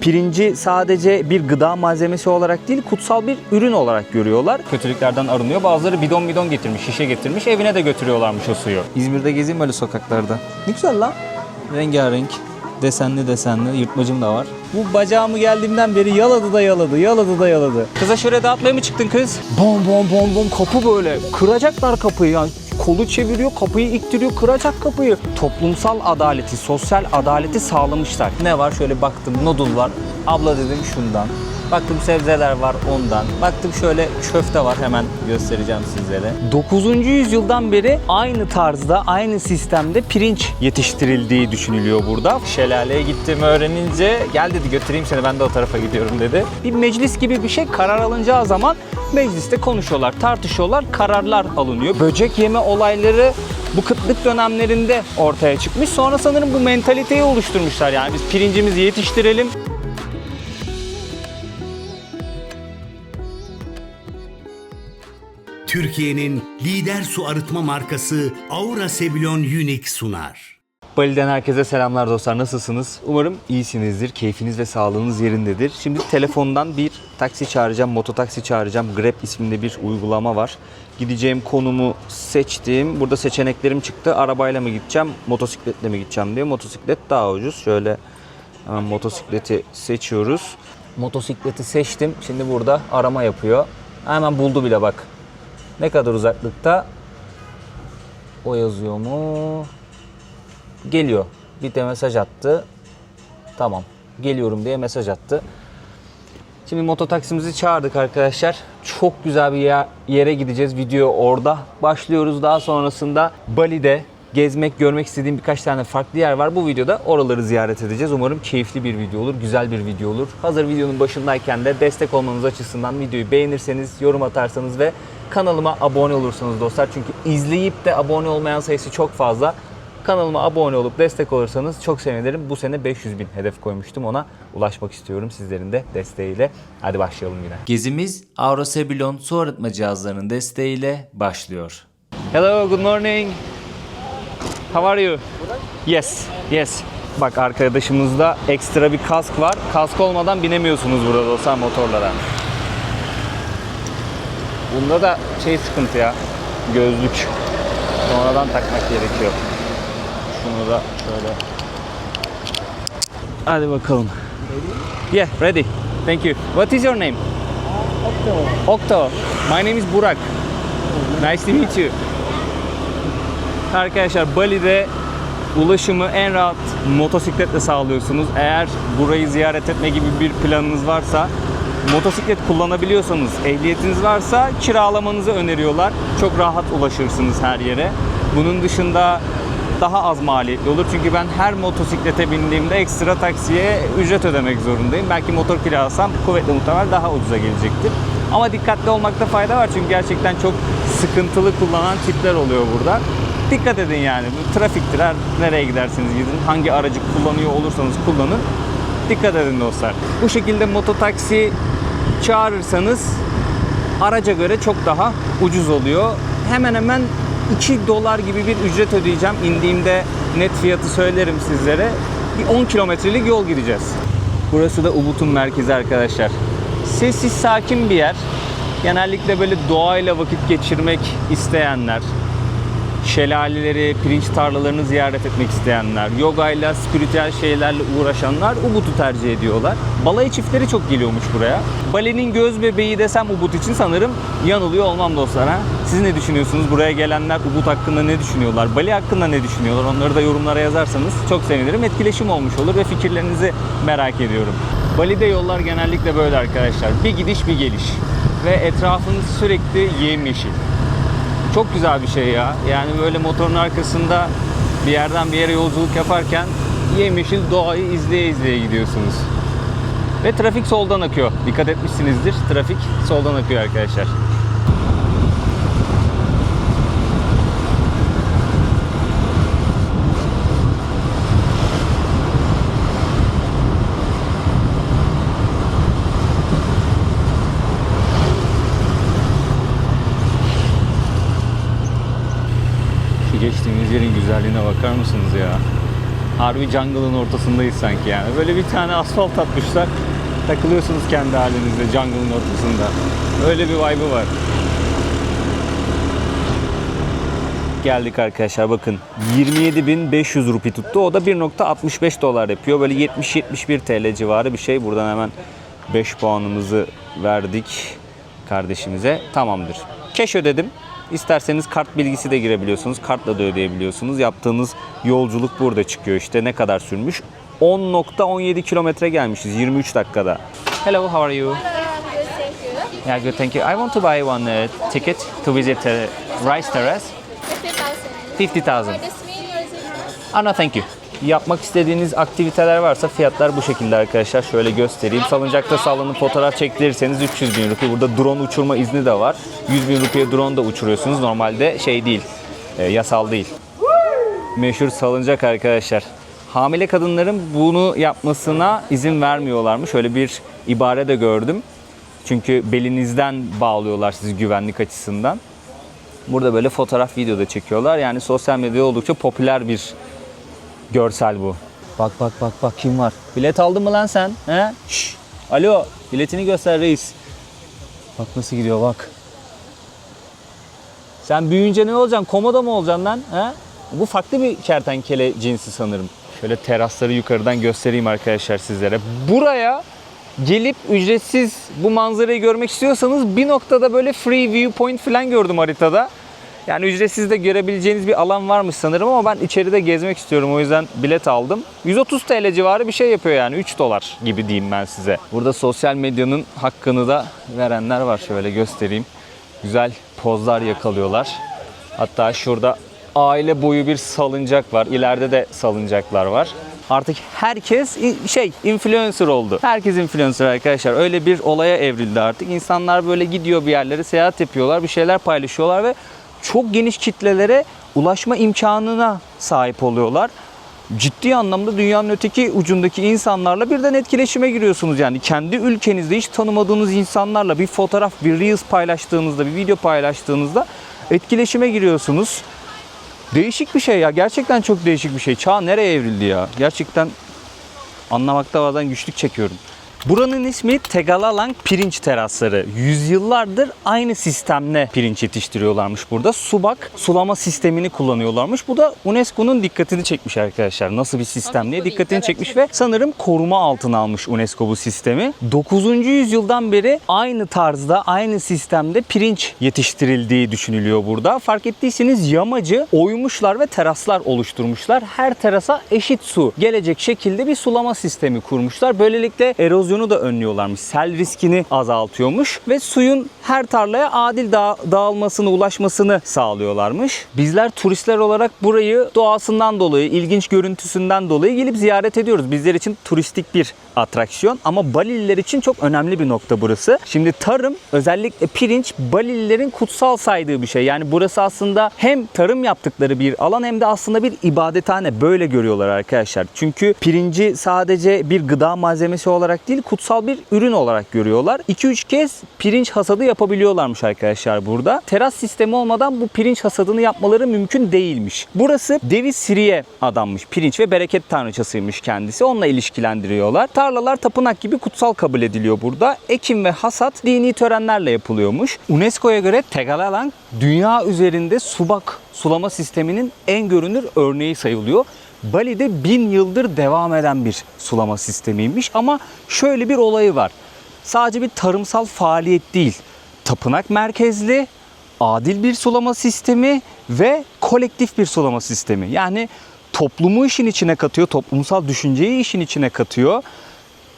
Pirinci sadece bir gıda malzemesi olarak değil, kutsal bir ürün olarak görüyorlar. Kötülüklerden arınıyor. Bazıları bidon bidon getirmiş, şişe getirmiş, evine de götürüyorlarmış o suyu. İzmir'de gezeyim böyle sokaklarda. Ne güzel lan. Rengarenk, desenli desenli, yırtmacım da var. Bu bacağımı geldiğimden beri yaladı da yaladı, yaladı da yaladı. Kıza şöyle dağıtmaya mı çıktın kız? Bom bom bom bom, kapı böyle. Kıracaklar kapıyı yani. Kolu çeviriyor, kapıyı ittiriyor, kıracak kapıyı. Toplumsal adaleti, sosyal adaleti sağlamışlar. Ne var? Şöyle baktım, noodle var. Abla dedim şundan. Baktım sebzeler var ondan. Baktım şöyle köfte var, hemen göstereceğim sizlere. 9. yüzyıldan beri aynı tarzda, aynı sistemde pirinç yetiştirildiği düşünülüyor burada. Şelaleye gittiğimi öğrenince gel dedi götüreyim seni, ben de o tarafa gidiyorum dedi. Bir meclis gibi bir şey, karar alınacağı zaman mecliste konuşuyorlar, tartışıyorlar, kararlar alınıyor. Böcek yeme olayları bu kıtlık dönemlerinde ortaya çıkmış. Sonra sanırım bu mentaliteyi oluşturmuşlar. Yani biz pirincimizi yetiştirelim. Türkiye'nin lider su arıtma markası Aura Sebilon Unique sunar. Bali'den herkese selamlar dostlar. Nasılsınız? Umarım iyisinizdir. Keyfiniz ve sağlığınız yerindedir. Şimdi telefondan bir taksi çağıracağım, mototaksi çağıracağım. Grab isminde bir uygulama var. Gideceğim konumu seçtim. Burada seçeneklerim çıktı. Arabayla mı gideceğim, motosikletle mi gideceğim diye. Motosiklet daha ucuz. Şöyle hemen motosikleti seçiyoruz. Motosikleti seçtim. Şimdi burada arama yapıyor. Hemen buldu bile bak. Ne kadar uzaklıkta? O yazıyor mu? Geliyor. Bir de mesaj attı. Tamam. Geliyorum diye mesaj attı. Şimdi mototaksimizi çağırdık arkadaşlar. Çok güzel bir yere gideceğiz. Video orada. Başlıyoruz. Daha sonrasında Bali'de gezmek, görmek istediğim birkaç tane farklı yer var. Bu videoda oraları ziyaret edeceğiz. Umarım keyifli bir video olur, güzel bir video olur. Hazır videonun başındayken de destek olmanız açısından videoyu beğenirseniz, yorum atarsanız ve kanalıma abone olursanız dostlar. Çünkü izleyip de abone olmayan sayısı çok fazla. Kanalıma abone olup destek olursanız çok sevinirim. Bu sene 500.000 hedef koymuştum. Ona ulaşmak istiyorum sizlerin de desteğiyle. Hadi başlayalım yine. Gezimiz Aura Sebilon su arıtma cihazlarının desteğiyle başlıyor. Hello, good morning. How are you? Yes, yes. Bak arkadaşımızda ekstra bir kask var. Kask olmadan binemiyorsunuz burada dostlar motorlara. Bunda da sıkıntı ya. Gözlük. Sonradan takmak gerekiyor. Şunu da şöyle. Hadi bakalım. Yeah, ready. Thank you. What is your name? Okto. My name is Burak. Nice to meet you. Arkadaşlar Bali'de ulaşımı en rahat motosikletle sağlıyorsunuz. Eğer burayı ziyaret etme gibi bir planınız varsa, motosiklet kullanabiliyorsanız, ehliyetiniz varsa kiralamanızı öneriyorlar. Çok rahat ulaşırsınız her yere. Bunun dışında daha az maliyetli olur. Çünkü ben her motosiklete bindiğimde ekstra taksiye ücret ödemek zorundayım. Belki motor kiralasam kuvvetle muhtemel daha ucuza gelecektir. Ama dikkatli olmakta fayda var. Çünkü gerçekten çok sıkıntılı kullanan tipler oluyor burada. Dikkat edin yani. Bu trafiktir. Nereye giderseniz gidin. Hangi aracı kullanıyor olursanız kullanın. Dikkat edin dostlar. Bu şekilde mototaksi çağırırsanız araca göre çok daha ucuz oluyor. Hemen hemen $2 gibi bir ücret ödeyeceğim. İndiğimde net fiyatı söylerim sizlere. Bir 10 kilometrelik yol gideceğiz. Burası da Ubud'un merkezi arkadaşlar. Sessiz, sakin bir yer. Genellikle böyle doğayla vakit geçirmek isteyenler, şelaleleri, pirinç tarlalarını ziyaret etmek isteyenler, yogayla, spiritüel şeylerle uğraşanlar Ubud'u tercih ediyorlar. Balayı çiftleri çok geliyormuş buraya. Bali'nin göz bebeği desem Ubud için sanırım yanılıyor olmam dostlar. Ha? Siz ne düşünüyorsunuz? Buraya gelenler Ubud hakkında ne düşünüyorlar? Bali hakkında ne düşünüyorlar? Onları da yorumlara yazarsanız çok sevinirim. Etkileşim olmuş olur ve fikirlerinizi merak ediyorum. Bali'de yollar genellikle böyle arkadaşlar. Bir gidiş bir geliş. Ve etrafınız sürekli yemyeşil. Çok güzel bir şey ya. Yani böyle motorun arkasında bir yerden bir yere yolculuk yaparken yemyeşil doğayı izleye izleye gidiyorsunuz. Ve trafik soldan akıyor. Dikkat etmişsinizdir. Trafik soldan akıyor arkadaşlar. Geçtiğimiz yerin güzelliğine bakar mısınız ya? Harbi jungle'ın ortasındayız sanki yani. Böyle bir tane asfalt atmışlar. Takılıyorsunuz kendi halinizde jungle'ın ortasında. Öyle bir vibe'ı var. Geldik arkadaşlar, bakın 27.500 rupi tuttu. O da 1.65 dolar yapıyor. Böyle 70-71 TL civarı bir şey. Buradan hemen 5 puanımızı verdik kardeşimize. Tamamdır. Cash ödedim. İsterseniz kart bilgisi de girebiliyorsunuz. Kartla da ödeyebiliyorsunuz. Yaptığınız yolculuk burada çıkıyor işte. Ne kadar sürmüş? 10.17 kilometre gelmişiz 23 dakikada. Hello, how are you? Yeah, good, thank you. I want to buy one ticket to visit Rice Terrace. 50,000. No, thank you. Yapmak istediğiniz aktiviteler varsa fiyatlar bu şekilde arkadaşlar. Şöyle göstereyim. Salıncakta sallanıp fotoğraf çektirirseniz 300 bin rupi. Burada drone uçurma izni de var. 100 bin rupiye drone da uçuruyorsunuz. Normalde şey değil, yasal değil. Meşhur salıncak arkadaşlar. Hamile kadınların bunu yapmasına izin vermiyorlarmış. Öyle bir ibare de gördüm. Çünkü belinizden bağlıyorlar sizi güvenlik açısından. Burada böyle fotoğraf, video da çekiyorlar. Yani sosyal medyada oldukça popüler bir görsel bu. Bak bak bak bak, kim var? Bilet aldın mı lan sen? He? Şşş. Alo, biletini göster reis. Bak nasıl gidiyor bak. Sen büyüyünce ne olacaksın? Komodo mu olacaksın lan? He? Bu farklı bir kertenkele cinsi sanırım. Şöyle terasları yukarıdan göstereyim arkadaşlar sizlere. Buraya gelip ücretsiz bu manzarayı görmek istiyorsanız bir noktada böyle free viewpoint falan gördüm haritada. Yani ücretsiz de görebileceğiniz bir alan varmış sanırım ama ben içeride gezmek istiyorum. O yüzden bilet aldım. 130 TL civarı bir şey yapıyor yani. 3 dolar gibi diyeyim ben size. Burada sosyal medyanın hakkını da verenler var. Şöyle göstereyim. Güzel pozlar yakalıyorlar. Hatta şurada aile boyu bir salıncak var. İleride de salıncaklar var. Artık herkes influencer oldu. Herkes influencer arkadaşlar. Öyle bir olaya evrildi artık. İnsanlar böyle gidiyor bir yerlere, seyahat yapıyorlar, bir şeyler paylaşıyorlar ve çok geniş kitlelere ulaşma imkanına sahip oluyorlar. Ciddi anlamda dünyanın öteki ucundaki insanlarla birden etkileşime giriyorsunuz. Yani kendi ülkenizde hiç tanımadığınız insanlarla bir fotoğraf, bir reels paylaştığınızda, bir video paylaştığınızda etkileşime giriyorsunuz. Değişik bir şey ya. Gerçekten çok değişik bir şey. Çağ nereye evrildi ya? Gerçekten anlamakta bazen güçlük çekiyorum. Buranın ismi Tegalalang Pirinç Terasları. Yüzyıllardır aynı sistemle pirinç yetiştiriyorlarmış burada. Subak sulama sistemini kullanıyorlarmış. Bu da UNESCO'nun dikkatini çekmiş arkadaşlar. Nasıl bir sistem diye dikkatini çekmiş ve sanırım koruma altına almış UNESCO bu sistemi. 9. yüzyıldan beri aynı tarzda, aynı sistemde pirinç yetiştirildiği düşünülüyor burada. Fark ettiyseniz yamacı oymuşlar ve teraslar oluşturmuşlar. Her terasa eşit su gelecek şekilde bir sulama sistemi kurmuşlar. Böylelikle erozyonu da önlüyorlarmış. Sel riskini azaltıyormuş ve suyun her tarlaya adil dağılmasını, ulaşmasını sağlıyorlarmış. Bizler turistler olarak burayı doğasından dolayı, ilginç görüntüsünden dolayı gelip ziyaret ediyoruz. Bizler için turistik bir atraksiyon ama Balililer için çok önemli bir nokta burası. Şimdi tarım, özellikle pirinç, Balililerin kutsal saydığı bir şey. Yani burası aslında hem tarım yaptıkları bir alan hem de aslında bir ibadethane. Böyle görüyorlar arkadaşlar. Çünkü pirinci sadece bir gıda malzemesi olarak değil, kutsal bir ürün olarak görüyorlar. 2-3 kez pirinç hasadı yapabiliyorlarmış arkadaşlar burada. Teras sistemi olmadan bu pirinç hasadını yapmaları mümkün değilmiş. Burası Devi Siri'ye adanmış. Pirinç ve bereket tanrıçasıymış kendisi. Onunla ilişkilendiriyorlar. Tarlalar tapınak gibi kutsal kabul ediliyor burada. Ekim ve hasat dini törenlerle yapılıyormuş. UNESCO'ya göre Tegalalang dünya üzerinde subak sulama sisteminin en görünür örneği sayılıyor. Bali'de 1000 yıldır devam eden bir sulama sistemiymiş ama şöyle bir olayı var. Sadece bir tarımsal faaliyet değil, tapınak merkezli, adil bir sulama sistemi ve kolektif bir sulama sistemi. Yani toplumu işin içine katıyor, toplumsal düşünceyi işin içine katıyor,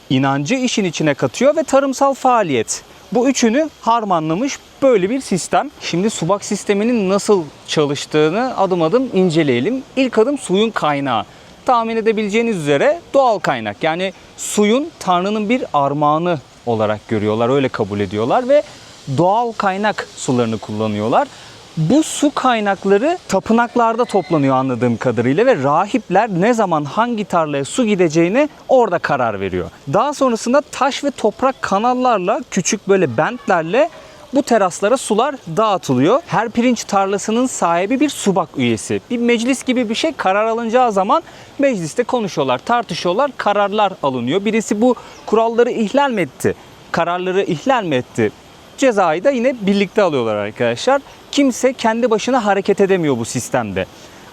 inancı işin içine katıyor ve tarımsal faaliyet. Bu üçünü harmanlamış böyle bir sistem. Şimdi subak sisteminin nasıl çalıştığını adım adım inceleyelim. İlk adım suyun kaynağı. Tahmin edebileceğiniz üzere doğal kaynak. Yani suyun Tanrı'nın bir armağanı olarak görüyorlar, öyle kabul ediyorlar ve doğal kaynak sularını kullanıyorlar. Bu su kaynakları tapınaklarda toplanıyor anladığım kadarıyla ve rahipler ne zaman hangi tarlaya su gideceğine orada karar veriyor. Daha sonrasında taş ve toprak kanallarla, küçük böyle bentlerle Bu teraslara sular dağıtılıyor. Her pirinç tarlasının sahibi bir subak üyesi. Bir meclis gibi bir şey, karar alınacağı zaman mecliste konuşuyorlar, tartışıyorlar, kararlar alınıyor. Birisi bu kuralları ihlal mi etti? Kararları ihlal mi etti? Cezayı da yine birlikte alıyorlar arkadaşlar. Kimse kendi başına hareket edemiyor bu sistemde.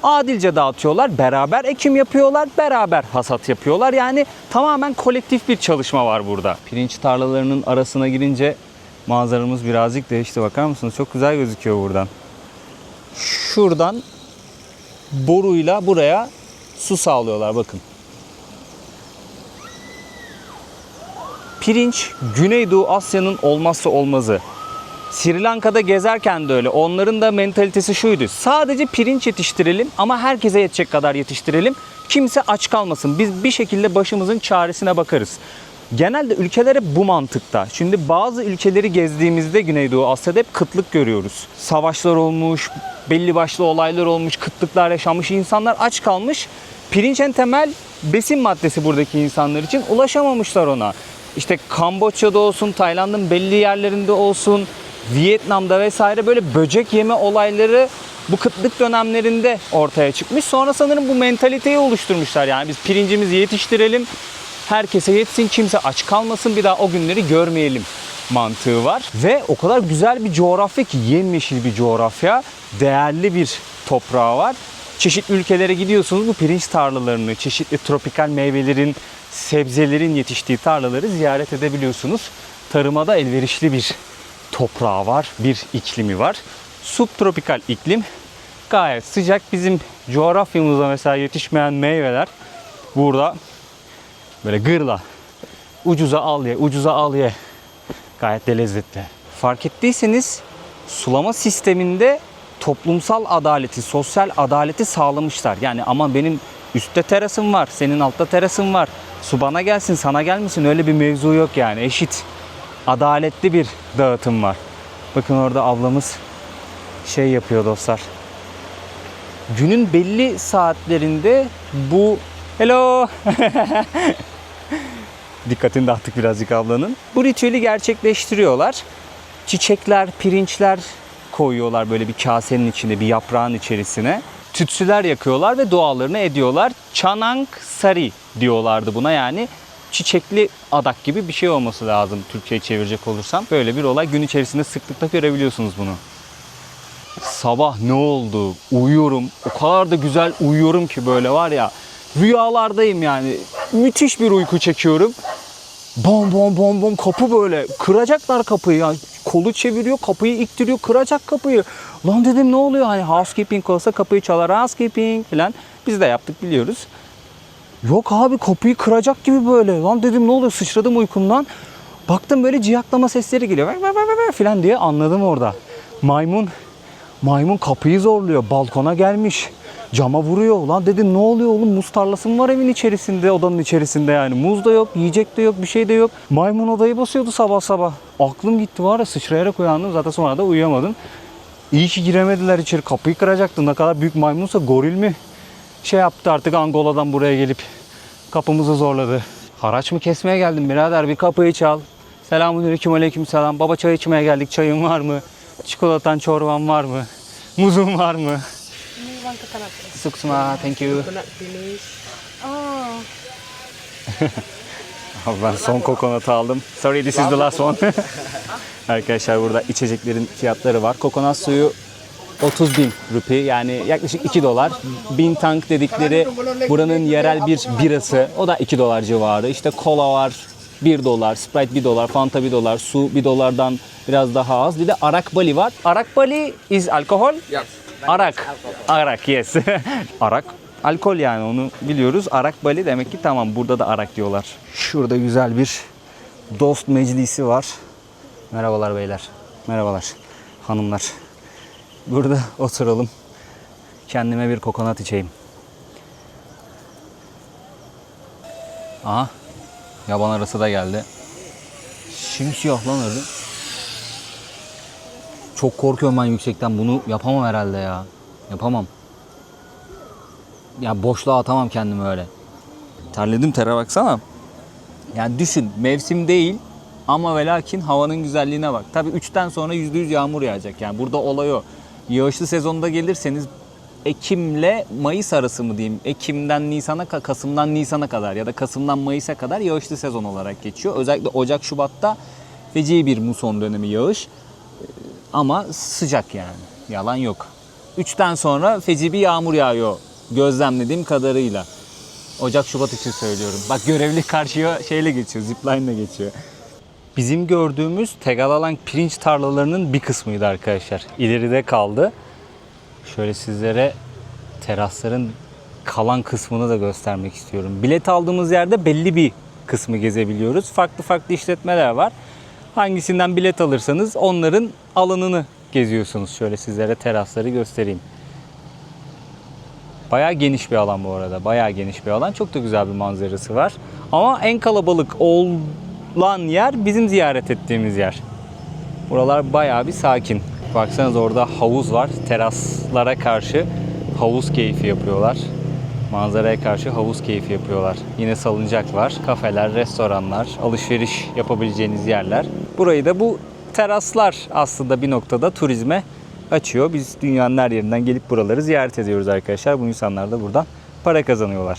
Adilce dağıtıyorlar, beraber ekim yapıyorlar, beraber hasat yapıyorlar. Yani tamamen kolektif bir çalışma var burada. Pirinç tarlalarının arasına girince manzaramız birazcık değişti. Bakar mısınız? Çok güzel gözüküyor buradan. Şuradan boruyla buraya su sağlıyorlar, bakın. Pirinç Güneydoğu Asya'nın olmazsa olmazı. Sri Lanka'da gezerken de öyle. Onların da mentalitesi şuydu: sadece pirinç yetiştirelim ama herkese yetecek kadar yetiştirelim. Kimse aç kalmasın. Biz bir şekilde başımızın çaresine bakarız. Genelde ülkeler hep bu mantıkta. Şimdi bazı ülkeleri gezdiğimizde Güneydoğu Asya'da hep kıtlık görüyoruz. Savaşlar olmuş, belli başlı olaylar olmuş, kıtlıklar yaşanmış, insanlar aç kalmış. Pirinç en temel besin maddesi buradaki insanlar için, ulaşamamışlar ona. İşte Kamboçya'da olsun, Tayland'ın belli yerlerinde olsun, Vietnam'da vesaire böyle böcek yeme olayları bu kıtlık dönemlerinde ortaya çıkmış. Sonra sanırım bu mentaliteyi oluşturmuşlar. Yani biz pirincimizi yetiştirelim, herkese yetsin, kimse aç kalmasın, bir daha o günleri görmeyelim mantığı var. Ve o kadar güzel bir coğrafya ki, yemyeşil bir coğrafya, değerli bir toprağı var. Çeşitli ülkelere gidiyorsunuz, bu pirinç tarlalarını, çeşitli tropikal meyvelerin, sebzelerin yetiştiği tarlaları ziyaret edebiliyorsunuz. Tarıma da elverişli bir toprağı var, bir iklimi var. Subtropikal iklim, gayet sıcak. Bizim coğrafyamızda mesela yetişmeyen meyveler burada böyle gırla, ucuza al ye, ucuza al ye. Gayet de lezzetli. Fark ettiyseniz sulama sisteminde toplumsal adaleti, sosyal adaleti sağlamışlar. Yani ama benim üstte terasım var, senin altta terasın var, su bana gelsin, sana gelmesin, öyle bir mevzu yok yani. Eşit, adaletli bir dağıtım var. Bakın orada ablamız şey yapıyor dostlar. Günün belli saatlerinde bu hello dikkatini dağıttık birazcık ablanın. Bu ritüeli gerçekleştiriyorlar. Çiçekler, pirinçler koyuyorlar böyle bir kasenin içine, bir yaprağın içerisine. Tütsüler yakıyorlar ve dualarını ediyorlar. Çanang Sari diyorlardı buna, yani çiçekli adak gibi bir şey olması lazım Türkçe'ye çevirecek olursam. Böyle bir olay, gün içerisinde sıklıkla görebiliyorsunuz bunu. Sabah ne oldu? Uyuyorum. O kadar da güzel uyuyorum ki böyle var ya, rüyalardayım yani. Müthiş bir uyku çekiyorum. Bom bom bom bom, kapı böyle. Kıracaklar kapıyı ya. Kolu çeviriyor, kapıyı ittiriyor, kıracak kapıyı. Lan dedim ne oluyor? Hani housekeeping olsa kapıyı çalar, housekeeping falan. Biz de yaptık, biliyoruz. Yok abi, kapıyı kıracak gibi böyle. Lan dedim ne oluyor? Sıçradım uykumdan. Baktım böyle ciyaklama sesleri geliyor. Falan diye anladım orada. Maymun kapıyı zorluyor. Balkona gelmiş. Cama vuruyor. Lan dedim ne oluyor oğlum? Muz tarlası mı var evin içerisinde, odanın içerisinde yani? Muz da yok, yiyecek de yok, bir şey de yok. Maymun odayı basıyordu sabah sabah. Aklım gitti var ya, sıçrayarak uyandım. Zaten sonra da uyuyamadım. İyi ki giremediler içeri. Kapıyı kıracaktı. Ne kadar büyük maymunsa, goril mi şey yaptı artık, Angola'dan buraya gelip kapımızı zorladı. Haraç mı kesmeye geldim birader? Bir kapıyı çal. Selamünaleyküm, aleykümselam. Baba çay içmeye geldik. Çayın var mı? Çikolatan, çorban var mı? Muzun var mı? Suksma, thank you. Abi ben son kokonatı aldım. Sorry, this is the last one. Arkadaşlar burada içeceklerin fiyatları var. Kokonat suyu 30.000 rupi, yani yaklaşık 2 dolar. Bintang dedikleri buranın yerel bir birası. O da 2 dolar civarı. İşte kola var 1 dolar, Sprite 1 dolar, Fanta 1 dolar, su 1 dolardan biraz daha az. Bir de Arak Bali var. Arak Bali is alcohol? Yes. Arak, yes. Arak, alkol yani, onu biliyoruz. Arak Bali demek ki tamam, burada da arak diyorlar. Şurada güzel bir dost meclisi var. Merhabalar beyler. Merhabalar hanımlar. Burada oturalım. Kendime bir kokonat içeyim. Aha. Yaban arası da geldi. Simsiyah lan öyle. Çok korkuyorum ben yüksekten. Bunu yapamam herhalde ya. Yapamam. Ya boşluğa atamam kendimi öyle. Terledim, tere baksana. Yani düşün, mevsim değil Ama ve lakin havanın güzelliğine bak. Tabii 3'ten sonra %100 yağmur yağacak. Yani burada olay o. Yağışlı sezonda gelirseniz Ekim'le Mayıs arası mı diyeyim? Ekim'den Nisan'a, Kasım'dan Nisan'a kadar ya da Kasım'dan Mayıs'a kadar yağışlı sezon olarak geçiyor. Özellikle Ocak, Şubat'ta feci bir muson dönemi yağış. Ama sıcak yani. Yalan yok. 3'ten sonra feci bir yağmur yağıyor gözlemlediğim kadarıyla. Ocak, Şubat için söylüyorum. Bak görevli karşıya şeyle geçiyor, zipline'le geçiyor. Bizim gördüğümüz Tegalalang pirinç tarlalarının bir kısmıydı arkadaşlar. İleride kaldı. Şöyle sizlere terasların kalan kısmını da göstermek istiyorum. Bilet aldığımız yerde belli bir kısmı gezebiliyoruz. Farklı farklı işletmeler var. Hangisinden bilet alırsanız onların alanını geziyorsunuz. Şöyle sizlere terasları göstereyim. Bayağı geniş bir alan bu arada. Bayağı geniş bir alan. Çok da güzel bir manzarası var. Ama en kalabalık olan yer bizim ziyaret ettiğimiz yer. Buralar bayağı bir sakin. Baksanız orada havuz var. Teraslara karşı havuz keyfi yapıyorlar. Manzaraya karşı havuz keyfi yapıyorlar. Yine salıncak var. Kafeler, restoranlar, alışveriş yapabileceğiniz yerler. Burayı da bu teraslar aslında bir noktada turizme açıyor. Biz dünyanın her yerinden gelip buraları ziyaret ediyoruz arkadaşlar. Bu insanlar da buradan para kazanıyorlar.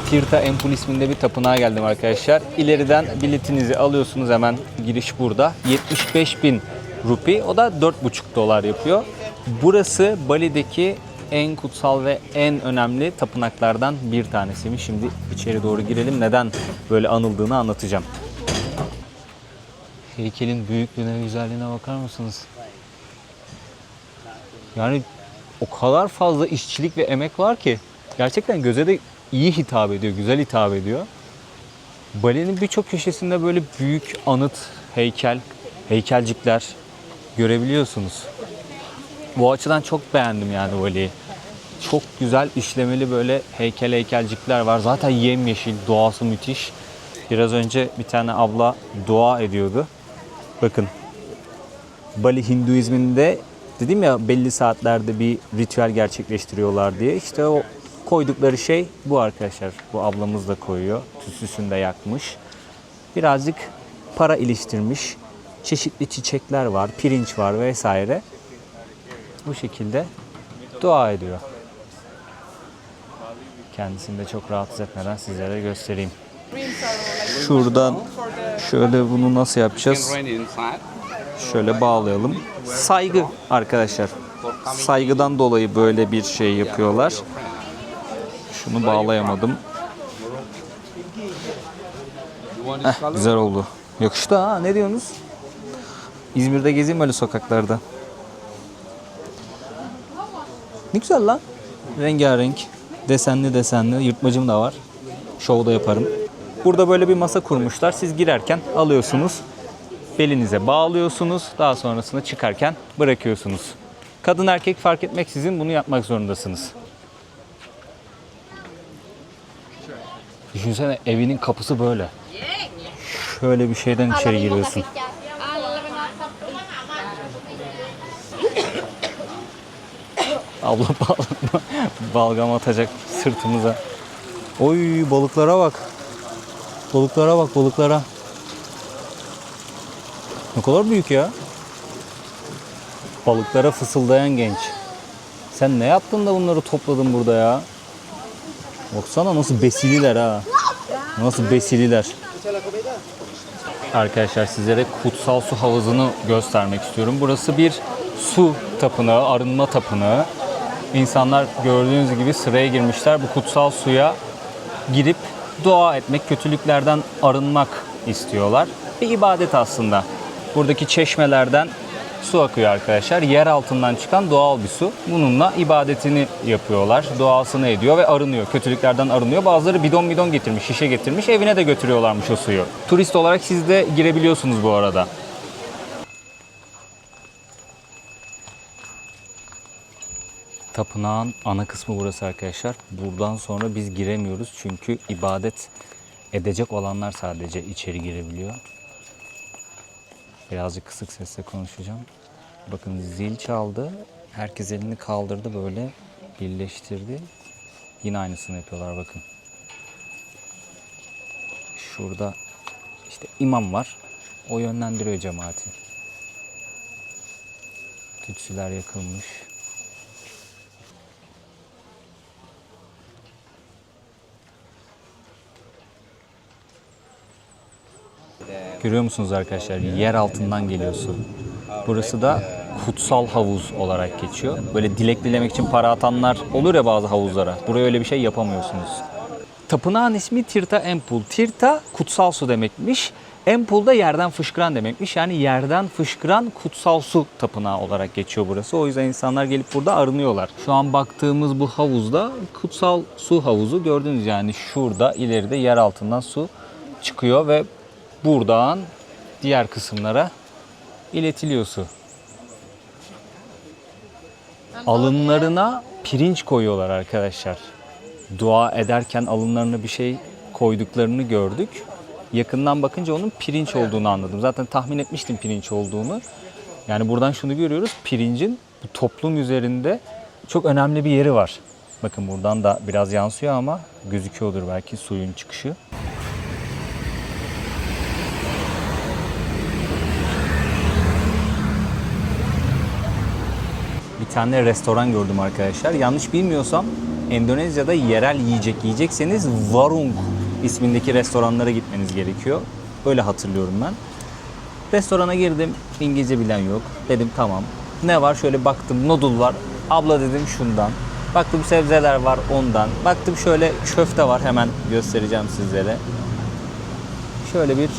Tirta Empul isminde bir tapınağa geldim arkadaşlar. İleriden biletinizi alıyorsunuz, hemen giriş burada. 75.000 rupi, o da 4,5 dolar yapıyor. Burası Bali'deki en kutsal ve en önemli tapınaklardan bir tanesiymiş. Şimdi içeri doğru girelim. Neden böyle anıldığını anlatacağım. Heykelin büyüklüğüne, güzelliğine bakar mısınız? Yani o kadar fazla işçilik ve emek var ki gerçekten göze de iyi hitap ediyor, güzel hitap ediyor. Bali'nin birçok köşesinde böyle büyük anıt, heykelcikler görebiliyorsunuz. Bu açıdan çok beğendim yani Bali'yi. Çok güzel işlemeli böyle heykelcikler var. Zaten yemyeşil, doğası müthiş. Biraz önce bir tane abla dua ediyordu. Bakın, Bali Hinduizminde dedim ya belli saatlerde bir ritüel gerçekleştiriyorlar diye. İşte o koydukları şey bu arkadaşlar. Bu ablamız da koyuyor. Tütsüsünü de yakmış. Birazcık para iliştirmiş. Çeşitli çiçekler var, pirinç var vesaire. Bu şekilde dua ediyor. Kendisini de çok rahatsız etmeden sizlere göstereyim. Şuradan şöyle bunu nasıl yapacağız? Şöyle bağlayalım. Saygı arkadaşlar. Saygıdan dolayı böyle bir şey yapıyorlar. Şunu bağlayamadım. Güzel oldu. Yakıştı ha, ne diyorsunuz? İzmir'de gezeyim böyle sokaklarda. Ne güzel lan. Rengarenk. Desenli. Yırtmacım da var. Şov da yaparım. Burada böyle bir masa kurmuşlar. Siz girerken alıyorsunuz. Belinize bağlıyorsunuz. Daha sonrasında çıkarken bırakıyorsunuz. Kadın erkek fark etmeksizin bunu yapmak zorundasınız. Düşünsene, evinin kapısı böyle. Şöyle bir şeyden içeri giriyorsun. Abla balgam atacak sırtımıza. Oy, balıklara bak. Balıklara. Ne kadar büyük ya. Balıklara fısıldayan genç. Sen ne yaptın da bunları topladın burada ya? Baksana nasıl besililer ha. Nasıl besililer. Arkadaşlar sizlere kutsal su havuzunu göstermek istiyorum. Burası bir su tapınağı, arınma tapınağı. İnsanlar gördüğünüz gibi sıraya girmişler. Bu kutsal suya girip dua etmek, kötülüklerden arınmak istiyorlar. Bir ibadet aslında. Buradaki çeşmelerden su akıyor arkadaşlar. Yer altından çıkan doğal bir su. Bununla ibadetini yapıyorlar. Duasını ediyor ve arınıyor. Kötülüklerden arınıyor. Bazıları bidon getirmiş, şişe getirmiş. Evine de götürüyorlarmış o suyu. Turist olarak siz de girebiliyorsunuz bu arada. Tapınağın ana kısmı burası arkadaşlar. Buradan sonra biz giremiyoruz. Çünkü ibadet edecek olanlar sadece içeri girebiliyor. Birazcık kısık sesle konuşacağım. Bakın zil çaldı. Herkes elini kaldırdı böyle. Birleştirdi. Yine aynısını yapıyorlar bakın. Şurada işte imam var. O yönlendiriyor cemaati. Tütsüler yakılmış. Görüyor musunuz arkadaşlar? Yer altından geliyor su. Burası da kutsal havuz olarak geçiyor. Böyle dilek dilemek için para atanlar olur ya bazı havuzlara. Buraya öyle bir şey yapamıyorsunuz. Tapınağın ismi Tirtha Empul. Tirtha kutsal su demekmiş. Empul da yerden fışkıran demekmiş. Yani yerden fışkıran kutsal su tapınağı olarak geçiyor burası. O yüzden insanlar gelip burada arınıyorlar. Şu an baktığımız bu havuzda kutsal su havuzu. Gördünüz yani şurada ileride yer altından su çıkıyor ve buradan diğer kısımlara iletiliyor su. Alınlarına pirinç koyuyorlar arkadaşlar. Dua ederken alınlarına bir şey koyduklarını gördük. Yakından bakınca onun pirinç olduğunu anladım. Zaten tahmin etmiştim pirinç olduğunu. Yani buradan şunu görüyoruz. Pirincin bu toplum üzerinde çok önemli bir yeri var. Bakın buradan da biraz yansıyor ama gözüküyordur belki suyun çıkışı. Bir tane restoran gördüm arkadaşlar. Yanlış bilmiyorsam Endonezya'da yerel yiyecek yiyecekseniz Warung ismindeki restoranlara gitmeniz gerekiyor. Öyle hatırlıyorum ben. Restorana girdim. İngilizce bilen yok. Dedim tamam. Ne var? Şöyle baktım. Noodle var. Abla dedim şundan. Baktım sebzeler var ondan. Baktım şöyle köfte var. Hemen göstereceğim sizlere. Şöyle bir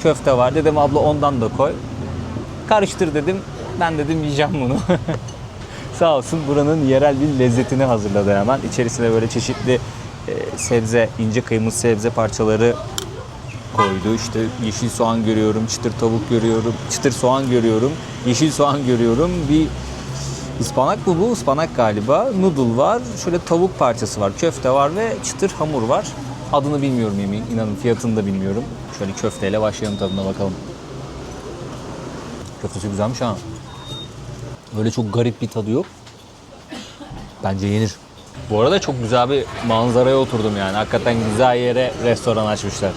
köfte var. Dedim abla ondan da koy. Karıştır dedim. Ben dedim yiyeceğim bunu. Sağ olsun buranın yerel bir lezzetini hazırladı hemen. İçerisine böyle çeşitli sebze, ince kıyımlı sebze parçaları koydu. İşte yeşil soğan görüyorum, çıtır tavuk görüyorum, çıtır soğan görüyorum, yeşil soğan görüyorum. Bir ıspanak mı bu? Ispanak galiba. Noodle var. Şöyle tavuk parçası var, köfte var ve çıtır hamur var. Adını bilmiyorum yemeğin. İnanın fiyatını da bilmiyorum. Şöyle köfteyle başlayalım tadına bakalım. Köftesi güzelmiş ha. Öyle çok garip bir tadı yok. Bence yenir. Bu arada çok güzel bir manzaraya oturdum yani. Hakikaten güzel yere restoran açmışlar.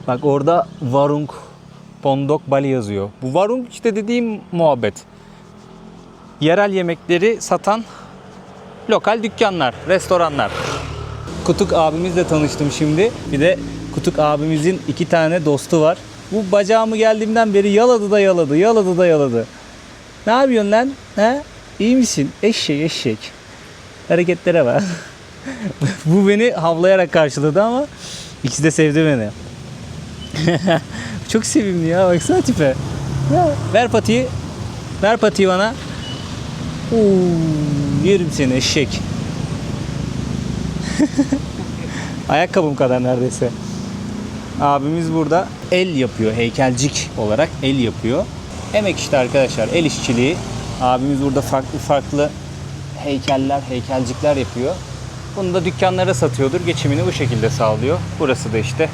Bak orada Warung Pondok Bali yazıyor. Bu Warung işte dediğim muhabbet. Yerel yemekleri satan lokal dükkanlar, restoranlar. Kutuk abimizle tanıştım şimdi. Bir de Kutuk abimizin 2 tane dostu var. Bu bacağımı geldiğimden beri yaladı da yaladı, yaladı da yaladı. Ne yapıyorsun lan? He? İyi misin? Eşek. Hareketlere bak. Bu beni havlayarak karşıladı ama ikisi de sevdi beni. Çok sevimli ya. Baksana tipe. Ver patiyi. Ver patiyi bana. Yerim seni eşek. Ayakkabım kadar neredeyse. Abimiz burada el yapıyor. Heykelcik olarak el yapıyor. Emek işte arkadaşlar. El işçiliği. Abimiz burada farklı heykeller, heykelcikler yapıyor. Bunu da dükkanlara satıyordur. Geçimini bu şekilde sağlıyor. Burası da işte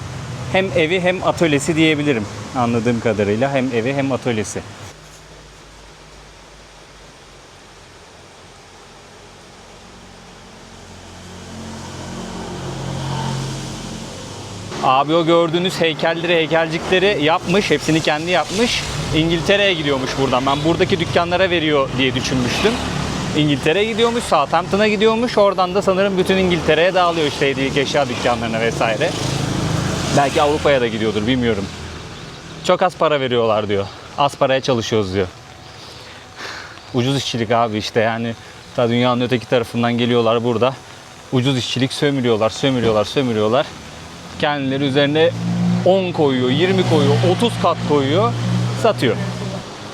hem evi hem atölyesi diyebilirim. Anladığım kadarıyla hem evi hem atölyesi. Abi o gördüğünüz heykelleri, heykelcikleri yapmış. Hepsini kendi yapmış. İngiltere'ye gidiyormuş buradan. Ben buradaki dükkanlara veriyor diye düşünmüştüm. İngiltere'ye gidiyormuş, Southampton'a gidiyormuş. Oradan da sanırım bütün İngiltere'ye dağılıyor işte hediyelik eşya dükkanlarına vesaire. Belki Avrupa'ya da gidiyordur bilmiyorum. Çok az para veriyorlar diyor. Az paraya çalışıyoruz diyor. Ucuz işçilik abi işte yani. Ta dünyanın öteki tarafından geliyorlar burada. Ucuz işçilik sömürüyorlar. Kendileri üzerine 10 koyuyor, 20 koyuyor, 30 kat koyuyor, satıyor.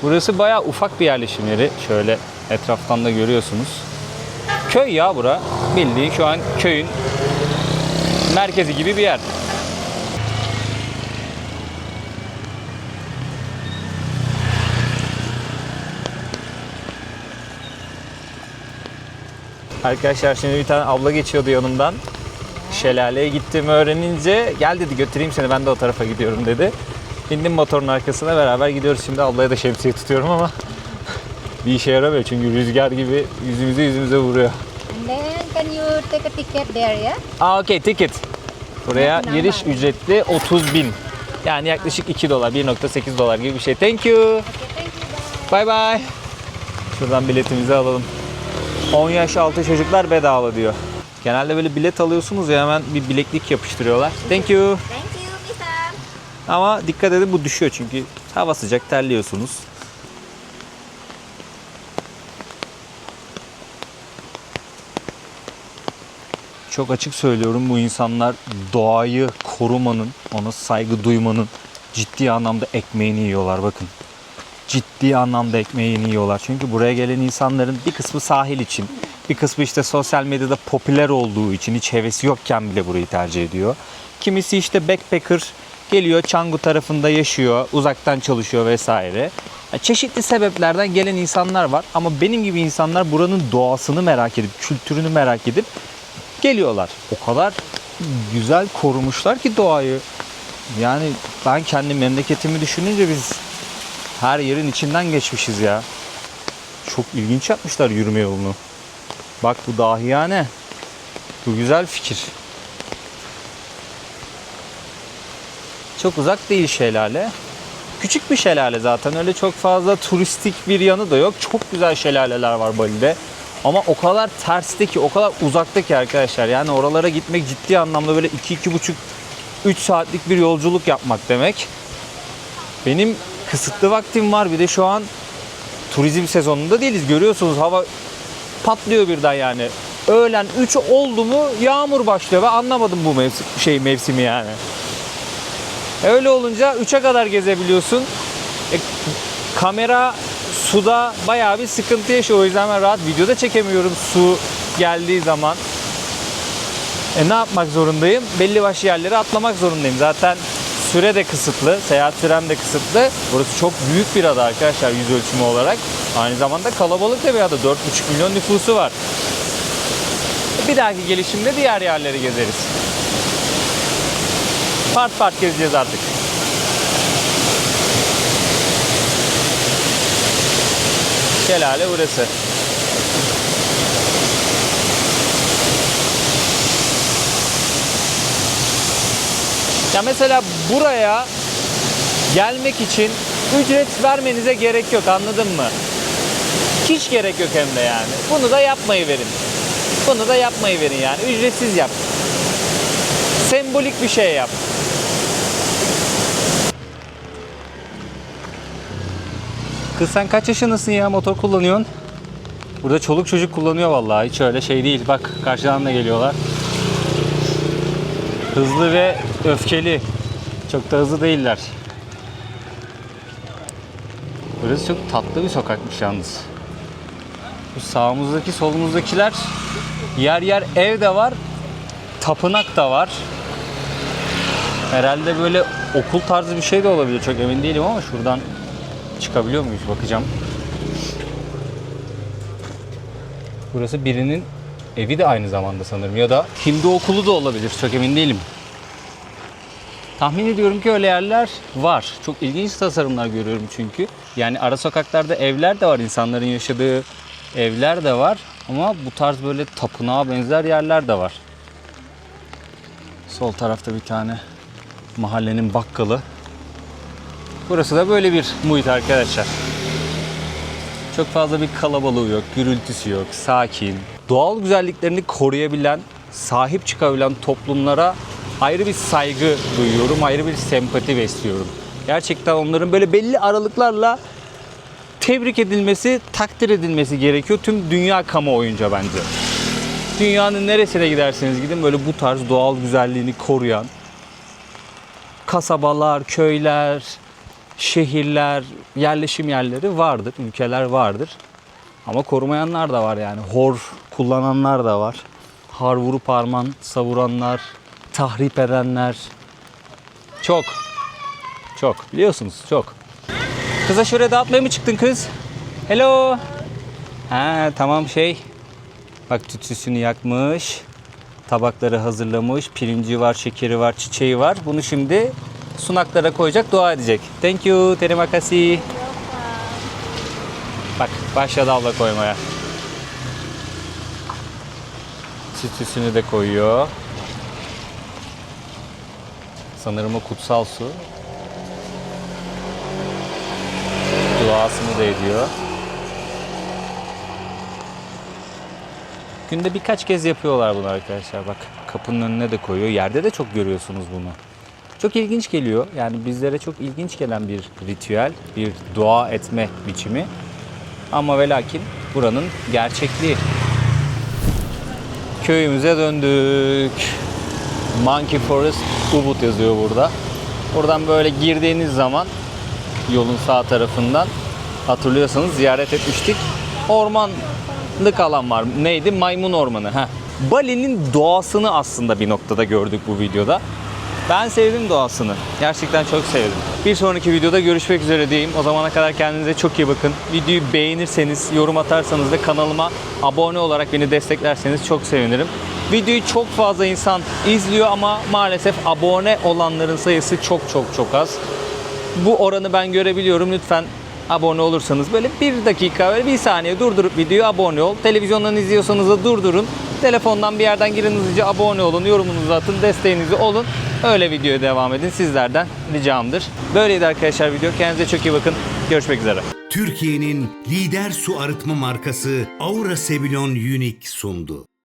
Burası bayağı ufak bir yerleşim yeri. Şöyle etraftan da görüyorsunuz. Köy ya bura. Bildiğin şu an köyün merkezi gibi bir yer. Arkadaşlar şimdi bir tane abla geçiyordu yanımdan. şelaleye gittiğimi öğrenince gel dedi götüreyim seni, ben de o tarafa gidiyorum dedi. Bindim motorun arkasına, beraber gidiyoruz. Şimdi ablaya da şemsiye tutuyorum ama bir işe yaramıyor çünkü rüzgar gibi yüzümüze vuruyor. And then can you take a ticket there, yeah? Okay, ticket. Buraya giriş ücretli 30.000. Yani yaklaşık 2 dolar, 1.8 dolar gibi bir şey. Thank you. Okay, thank you. Bye. Bye bye. Şuradan biletimizi alalım. 10 yaş altı çocuklar bedava diyor. Genelde böyle bilet alıyorsunuz ya, hemen bir bileklik yapıştırıyorlar. Thank you. Thank you, Mister. Ama dikkat edin, bu düşüyor çünkü hava sıcak, terliyorsunuz. Çok açık söylüyorum, bu insanlar doğayı korumanın, ona saygı duymanın ciddi anlamda ekmeğini yiyorlar, bakın. Ciddi anlamda ekmeğini yiyorlar. Çünkü buraya gelen insanların bir kısmı sahil için, bir kısmı işte sosyal medyada popüler olduğu için, hiç hevesi yokken bile burayı tercih ediyor. Kimisi işte backpacker, geliyor Canggu tarafında yaşıyor, uzaktan çalışıyor vesaire. Yani çeşitli sebeplerden gelen insanlar var ama benim gibi insanlar buranın doğasını merak edip, kültürünü merak edip geliyorlar. O kadar güzel korumuşlar ki doğayı. Yani ben kendi memleketimi düşününce biz her yerin içinden geçmişiz ya. Çok ilginç yapmışlar yürüme yolunu. Bak bu dahiyane. Bu güzel fikir. Çok uzak değil şelale. Küçük bir şelale zaten. Öyle çok fazla turistik bir yanı da yok. Çok güzel şelaleler var Bali'de. Ama o kadar terste ki, o kadar uzakta ki arkadaşlar. Yani oralara gitmek ciddi anlamda böyle 2-2,5-3 saatlik bir yolculuk yapmak demek. Benim kısıtlı vaktim var. Bir de şu an turizm sezonunda değiliz. Görüyorsunuz hava patlıyor birden yani. Öğlen 3 oldu mu yağmur başlıyor. Ben anlamadım bu mevsimi yani. Öyle olunca 3'e kadar gezebiliyorsun. Kamera suda bayağı bir sıkıntı yaşıyor. O yüzden ben rahat videoda çekemiyorum su geldiği zaman. Ne yapmak zorundayım? Belli başlı yerleri atlamak zorundayım. Zaten süre de kısıtlı, seyahat sürem de kısıtlı. Burası çok büyük bir ada arkadaşlar yüz ölçümü olarak. Aynı zamanda kalabalık da bir ada. 4,5 milyon nüfusu var. Bir dahaki gelişimde diğer yerleri gezeriz. Part gezeceğiz artık. Şelale burası. Ya mesela buraya gelmek için ücret vermenize gerek yok, anladın mı? Hiç gerek yok hem de yani. Bunu da yapmayı verin. Bunu da yapmayı verin yani. Ücretsiz yap. Sembolik bir şey yap. Kız sen kaç yaşındasın ya, motor kullanıyorsun? Burada çoluk çocuk kullanıyor vallahi, hiç öyle şey değil. Bak karşıdan da geliyorlar. Hızlı ve öfkeli. Çok da hızlı değiller. Burası çok tatlı bir sokakmış yalnız. Bu sağımızdaki solumuzdakiler yer yer ev de var, tapınak da var. Herhalde böyle okul tarzı bir şey de olabilir, çok emin değilim ama şuradan çıkabiliyor muyuz bakacağım. Burası birinin evi de aynı zamanda sanırım, ya da Hindu okulu da olabilir, çok emin değilim. Tahmin ediyorum ki öyle yerler var. Çok ilginç tasarımlar görüyorum çünkü. Yani ara sokaklarda evler de var, insanların yaşadığı evler de var. Ama bu tarz böyle tapınağa benzer yerler de var. Sol tarafta bir tane mahallenin bakkalı. Burası da böyle bir muhit arkadaşlar. Çok fazla bir kalabalığı yok, gürültüsü yok, sakin. Doğal güzelliklerini koruyabilen, sahip çıkabilen toplumlara ayrı bir saygı duyuyorum, ayrı bir sempati besliyorum. Gerçekten onların böyle belli aralıklarla tebrik edilmesi, takdir edilmesi gerekiyor tüm dünya kamuoyunca bence. Dünyanın neresine giderseniz gidin böyle bu tarz doğal güzelliğini koruyan kasabalar, köyler, şehirler, yerleşim yerleri vardır, ülkeler vardır. Ama korumayanlar da var yani. Hor kullananlar da var. Har vurup harman savuranlar, tahrip edenler. Çok. Çok. Biliyorsunuz çok. Kıza şöyle dağıtmaya mı çıktın kız? Hello. Ha tamam şey. Bak tütsüsünü yakmış. tabakları hazırlamış. Pirinci var, şekeri var, çiçeği var. Bunu şimdi sunaklara koyacak, dua edecek. Thank you, terima kasih. Bak başladı abla koymaya. Sütüsünü de koyuyor. Sanırım o kutsal su. Duasını da ediyor. Günde birkaç kez yapıyorlar bunu arkadaşlar. Bak kapının önüne de koyuyor. Yerde de çok görüyorsunuz bunu. Çok ilginç geliyor. Yani bizlere çok ilginç gelen bir ritüel, bir dua etme biçimi. Ama ve lakin buranın gerçekliği. Köyümüze döndük. Monkey Forest Ubud yazıyor burada. Buradan böyle girdiğiniz zaman yolun sağ tarafından hatırlıyorsanız ziyaret etmiştik. Ormanlık alan var. Neydi? Maymun Ormanı. Bali'nin doğasını aslında bir noktada gördük bu videoda. Ben sevdim doğasını. Gerçekten çok sevdim. Bir sonraki videoda görüşmek üzere diyeyim. O zamana kadar kendinize çok iyi bakın. Videoyu beğenirseniz, yorum atarsanız da kanalıma abone olarak beni desteklerseniz çok sevinirim. Videoyu çok fazla insan izliyor ama maalesef abone olanların sayısı çok az. Bu oranı ben görebiliyorum. Lütfen abone olursanız böyle bir dakika, böyle bir saniye durdurup videoyu abone ol. Televizyondan izliyorsanız da durdurun. Telefondan bir yerden girin, hızlıca abone olun, yorumunuzu atın, desteğinizi olun. Öyle videoya devam edin. Sizlerden ricamdır. Böyleydi arkadaşlar video. Kendinize çok iyi bakın. Görüşmek üzere. Türkiye'nin lider su arıtma markası Aura Sebilon Unique sundu.